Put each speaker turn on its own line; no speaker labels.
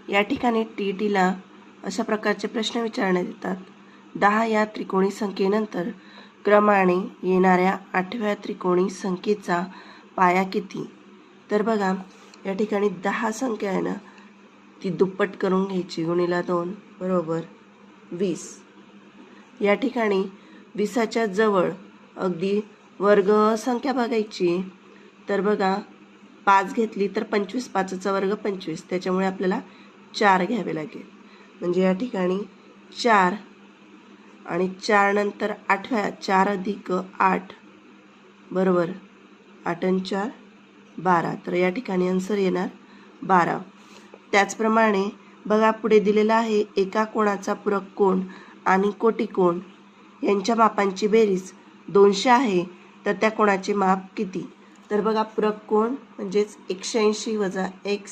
या ठिकाणी TETला अशा प्रकारचे प्रश्न विचारण्यात येतात. 10 या त्रिकोणी संख्येनंतर क्रमाने येणाऱ्या 8व्या त्रिकोणी संख्येचा पाया किती? तर बघा या ठिकाणी 10 संख्या आहे ना, ती दुप्पट करून घ्यायची, गुणिला 2 बरोबर 20. या ठिकाणी 20च्या जवळ अगदी वर्ग संख्या बघायची. तर बघा 5 घेतली तर 25, 5चा वर्ग 25, त्याच्यामुळे आपल्याला 4 घ्यावे लागेल. म्हणजे या ठिकाणी 4 आणि 4 नंतर 8व्या 4 अधिक 8 बरोबर 8 आणि 4 12. तर या ठिकाणी आन्सर येणार 12. त्याचप्रमाणे बघा पुढे दिलेला आहे एका कोणाचा पूरक कोन आणि कोटी कोन यांच्या मापांची बेरीज 200 आहे, तर त्या कोणाचे माप किती? तर बघा पूरक कोन म्हणजेच 180 वजा x